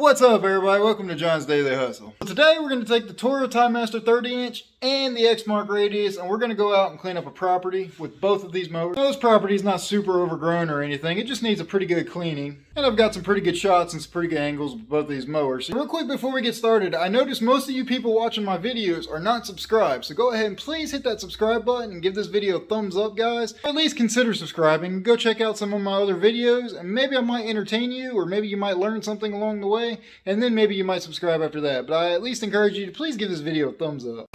What's up, everybody? Welcome to John's Daily Hustle. Today we're going to take the Toro Timemaster 30-inch and the Exmark radius, and we're going to go out and clean up a property with both of these mowers. Now, this property is not super overgrown or anything. It just needs a pretty good cleaning. And I've got some pretty good shots and some pretty good angles with both of these mowers. So real quick before we get started, I noticed most of you people watching my videos are not subscribed. So go ahead and please hit that subscribe button and give this video a thumbs up, guys. Or at least consider subscribing. Go check out some of my other videos, and maybe I might entertain you, or maybe you might learn something along the way. And then maybe you might subscribe after that. But I at least encourage you to please give this video a thumbs up.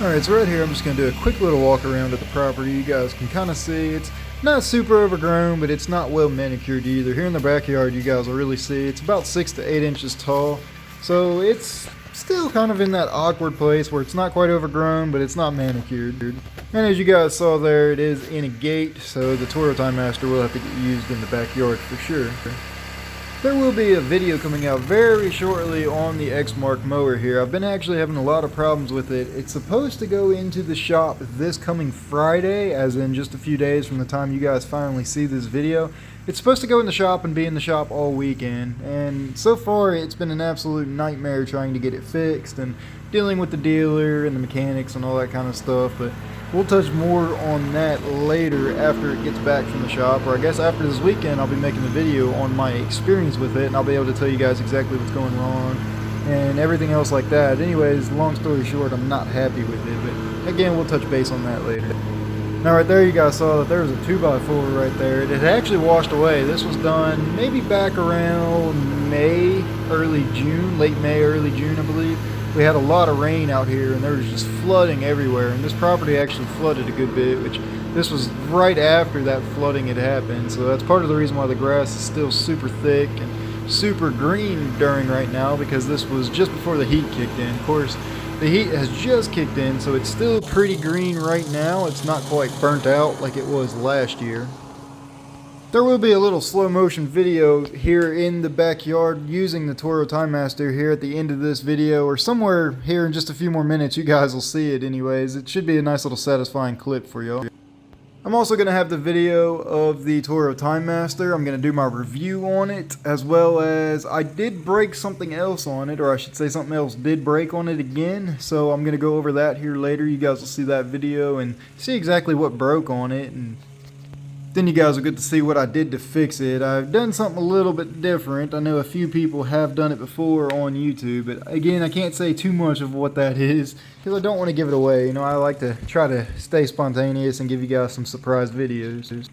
Alright, so right here I'm just going to do a quick little walk around at the property. You guys can kind of see it's not super overgrown, but it's not well manicured either. Here in the backyard you guys will really see it's about 6 to 8 inches tall. So it's still kind of in that awkward place where it's not quite overgrown, but it's not manicured. And as you guys saw there, it is in a gate, so the Toro Timemaster will have to get used in the backyard for sure. There will be a video coming out very shortly on the Exmark mower here. I've been actually having a lot of problems with it. It's supposed to go into the shop this coming Friday, as in just a few days from the time you guys finally see this video. It's supposed to go in the shop and be in the shop all weekend, and so far it's been an absolute nightmare trying to get it fixed and dealing with the dealer and the mechanics and all that kind of stuff, but we'll touch more on that later after it gets back from the shop, or I guess after this weekend I'll be making a video on my experience with it, and I'll be able to tell you guys exactly what's going wrong and everything else like that. Anyways, long story short, I'm not happy with it, but again, we'll touch base on that later. Now right there you guys saw that there was a 2x4 right there. It had actually washed away. This was done maybe back around May, early June, late May, early June I believe. We had a lot of rain out here and there was just flooding everywhere, and this property actually flooded a good bit, which this was right after that flooding had happened, so that's part of the reason why the grass is still super thick and super green during right now, because this was just before the heat kicked in. Of course, the heat has just kicked in, so it's still pretty green right now. It's not quite burnt out like it was last year. There will be a little slow motion video here in the backyard using the Toro Timemaster here at the end of this video, or somewhere here in just a few more minutes. You guys will see it anyways. It should be a nice little satisfying clip for y'all. I'm also going to have the video of the Toro Timemaster. I'm going to do my review on it, as well as I did break something else on it, or I should say something else did break on it again. So I'm going to go over that here later. You guys will see that video and see exactly what broke on it, and then you guys will get to see what I did to fix it. I've done something a little bit different. I know a few people have done it before on YouTube, but again, I can't say too much of what that is because I don't want to give it away. You know, I like to try to stay spontaneous and give you guys some surprise videos.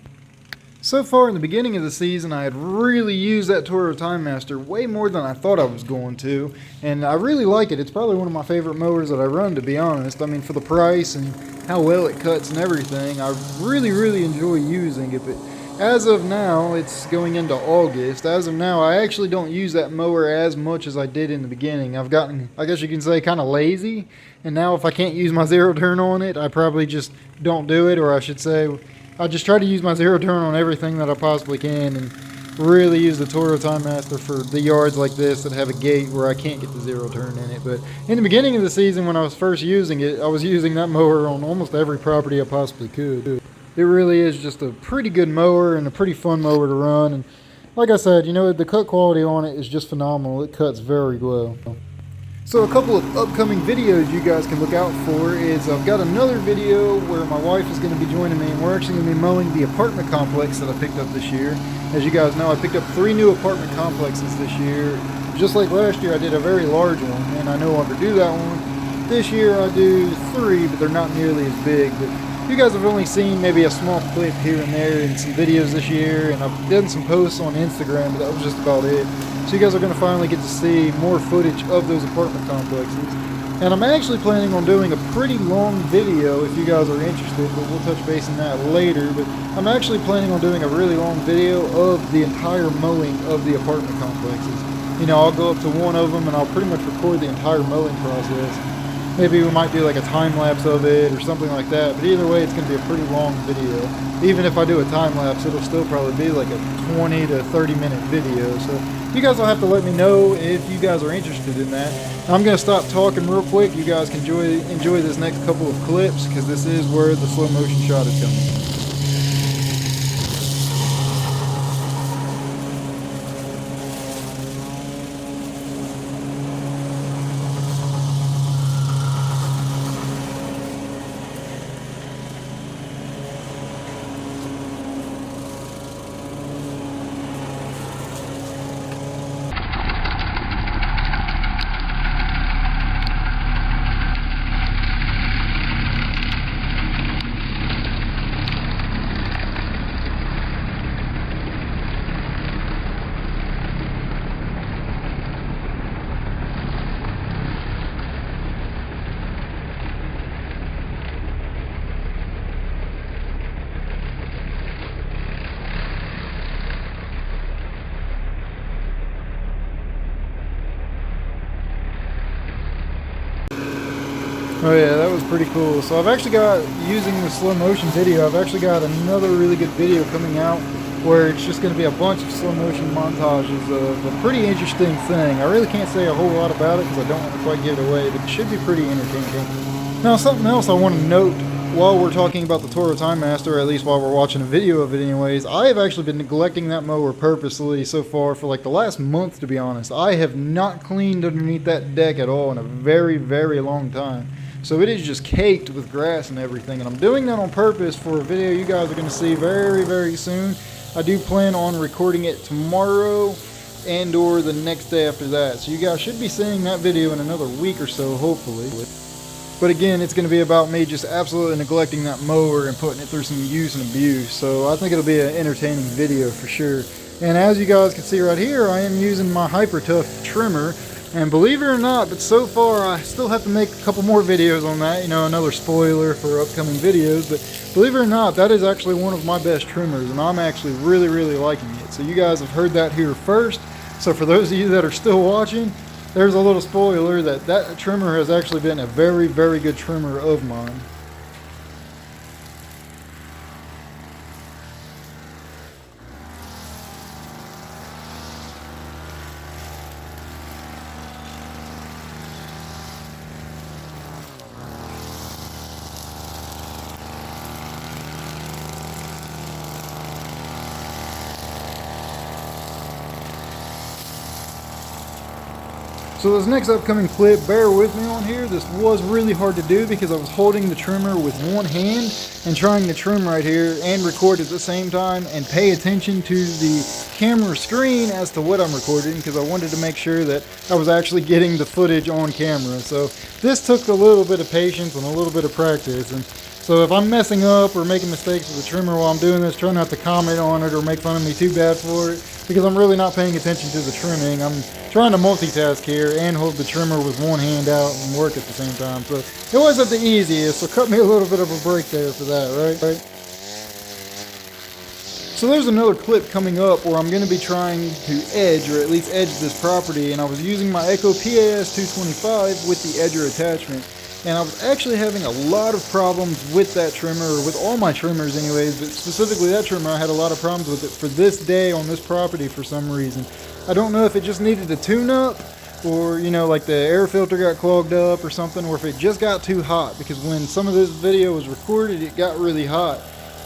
So far in the beginning of the season, I had really used that Toro Timemaster way more than I thought I was going to, and I really like it. It's probably one of my favorite mowers that I run, to be honest. I mean, for the price and how well it cuts and everything, I really enjoy using it. But as of now, it's going into August. As of now, I actually don't use that mower as much as I did in the beginning. I've gotten, I guess you can say, kind of lazy, and now if I can't use my zero turn on it, I probably just don't do it, or I should say, I just try to use my zero turn on everything that I possibly can, and really use the Toro Timemaster for the yards like this that have a gate where I can't get the zero turn in it. But in the beginning of the season, when I was first using it, I was using that mower on almost every property I possibly could. It really is just a pretty good mower and a pretty fun mower to run. And like I said, you know, the cut quality on it is just phenomenal. It cuts very well. So a couple of upcoming videos you guys can look out for is I've got another video where my wife is going to be joining me, and we're actually going to be mowing the apartment complex that I picked up this year. As you guys know, I picked up 3 new apartment complexes this year. Just like last year, I did a very large one, and I no longer do that one. This year I do 3, but they're not nearly as big. But you guys have only seen maybe a small clip here and there in some videos this year, and I've done some posts on Instagram, but that was just about it. So you guys are going to finally get to see more footage of those apartment complexes. And I'm actually planning on doing a pretty long video if you guys are interested, but we'll touch base on that later. But I'm actually planning on doing a really long video of the entire mowing of the apartment complexes. You know, I'll go up to one of them and I'll pretty much record the entire mowing process. Maybe we might do like a time lapse of it or something like that, but either way it's going to be a pretty long video. Even if I do a time lapse, it'll still probably be like a 20 to 30 minute video. So you guys will have to let me know if you guys are interested in that. I'm going to stop talking real quick. You guys can enjoy this next couple of clips, because this is where the slow motion shot is coming. Oh yeah, that was pretty cool. So I've actually got, using the slow motion video, I've actually got another really good video coming out where it's just going to be a bunch of slow motion montages of a pretty interesting thing. I really can't say a whole lot about it because I don't want to quite give it away, but it should be pretty entertaining. Now, something else I want to note while we're talking about the Toro Timemaster, or at least while we're watching a video of it anyways, I have actually been neglecting that mower purposely so far for like the last month, to be honest. I have not cleaned underneath that deck at all in a very, very long time. So it is just caked with grass and everything, and I'm doing that on purpose for a video you guys are going to see very, very soon. I do plan on recording it tomorrow and or the next day after that. So you guys should be seeing that video in another week or so, hopefully. But again, it's going to be about me just absolutely neglecting that mower and putting it through some use and abuse. So I think it'll be an entertaining video for sure. And as you guys can see right here, I am using my Hyper Tough trimmer. And believe it or not, but so far I still have to make a couple more videos on that, you know, another spoiler for upcoming videos. But believe it or not, that is actually one of my best trimmers, and I'm actually really, really liking it. So you guys have heard that here first. So for those of you that are still watching, there's a little spoiler that trimmer has actually been a very, very good trimmer of mine. So this next upcoming clip, bear with me on here. This was really hard to do because I was holding the trimmer with one hand and trying to trim right here and record at the same time and pay attention to the camera screen as to what I'm recording, because I wanted to make sure that I was actually getting the footage on camera. So this took a little bit of patience and a little bit of practice. And so if I'm messing up or making mistakes with the trimmer while I'm doing this, try not to comment on it or make fun of me too bad for it, because I'm really not paying attention to the trimming. I'm trying to multitask here and hold the trimmer with one hand out and work at the same time. So it wasn't the easiest, so cut me a little bit of a break there for that, right? So there's another clip coming up where I'm going to be trying to edge, or at least edge this property, and I was using my Echo PAS 225 with the edger attachment. And I was actually having a lot of problems with that trimmer, or with all my trimmers anyways, but specifically that trimmer, I had a lot of problems with it for this day on this property for some reason. I don't know if it just needed a tune-up, or, you know, like the air filter got clogged up or something, or if it just got too hot, because when some of this video was recorded, it got really hot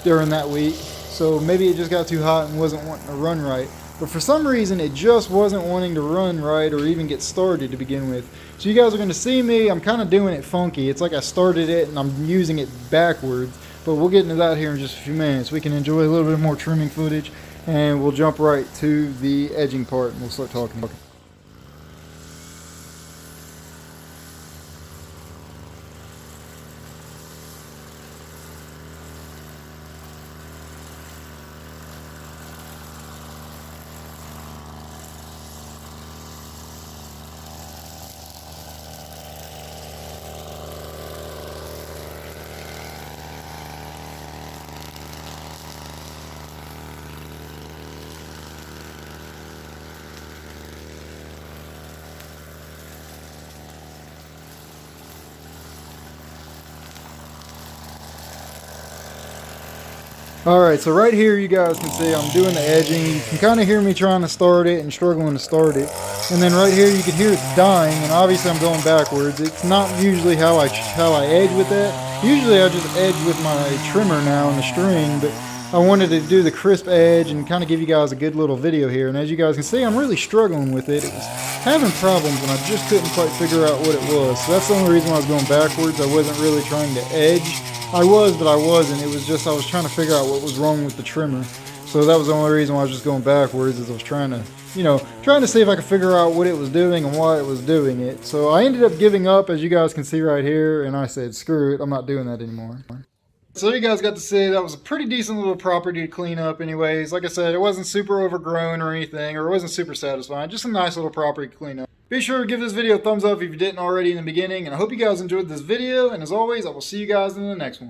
during that week. So maybe it just got too hot and wasn't wanting to run right. But for some reason, it just wasn't wanting to run right or even get started to begin with. So you guys are going to see me, I'm kind of doing it funky. It's like I started it and I'm using it backwards. But we'll get into that here in just a few minutes. We can enjoy a little bit more trimming footage, and we'll jump right to the edging part and we'll start talking. Alright, so right here you guys can see I'm doing the edging. You can kind of hear me trying to start it and struggling to start it. And then right here you can hear it's dying, and obviously I'm going backwards. It's not usually how I edge with that. Usually I just edge with my trimmer now and the string, but I wanted to do the crisp edge and kind of give you guys a good little video here. And as you guys can see, I'm really struggling with it. It was having problems and I just couldn't quite figure out what it was. So that's the only reason I was going backwards. I wasn't really trying to edge. I was, but I wasn't. It was just I was trying to figure out what was wrong with the trimmer. So that was the only reason why I was just going backwards, is I was trying to, you know, trying to see if I could figure out what it was doing and why it was doing it. So I ended up giving up, as you guys can see right here, and I said, screw it, I'm not doing that anymore. So you guys got to see that was a pretty decent little property to clean up anyways. Like I said, it wasn't super overgrown or anything, or it wasn't super satisfying. Just a nice little property to clean up. Be sure to give this video a thumbs up if you didn't already in the beginning, and I hope you guys enjoyed this video, and as always, I will see you guys in the next one.